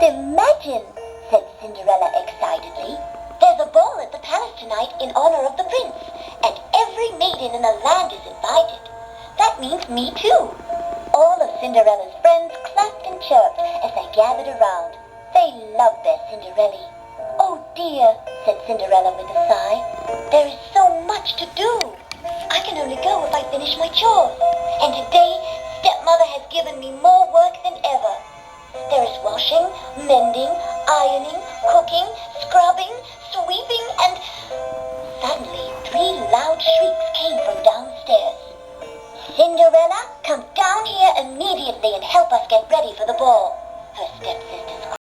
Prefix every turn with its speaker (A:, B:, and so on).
A: Imagine, said Cinderella excitedly. There's a ball at the palace tonight in honor of the prince, and every maiden in the land is invited. That means me too. All of Cinderella's friends clapped and chirped as they gathered around. They loved their Cinderella. Oh dear, said Cinderella with a sigh. There is so much to do. I can only go if I finish my chores. And today, stepmother has given me more work than ever. There is washing, mending, ironing, cooking, scrubbing, sweeping, and... Suddenly, 3 loud shrieks came from downstairs. Cinderella, come down here immediately and help us get ready for the ball. Her stepsisters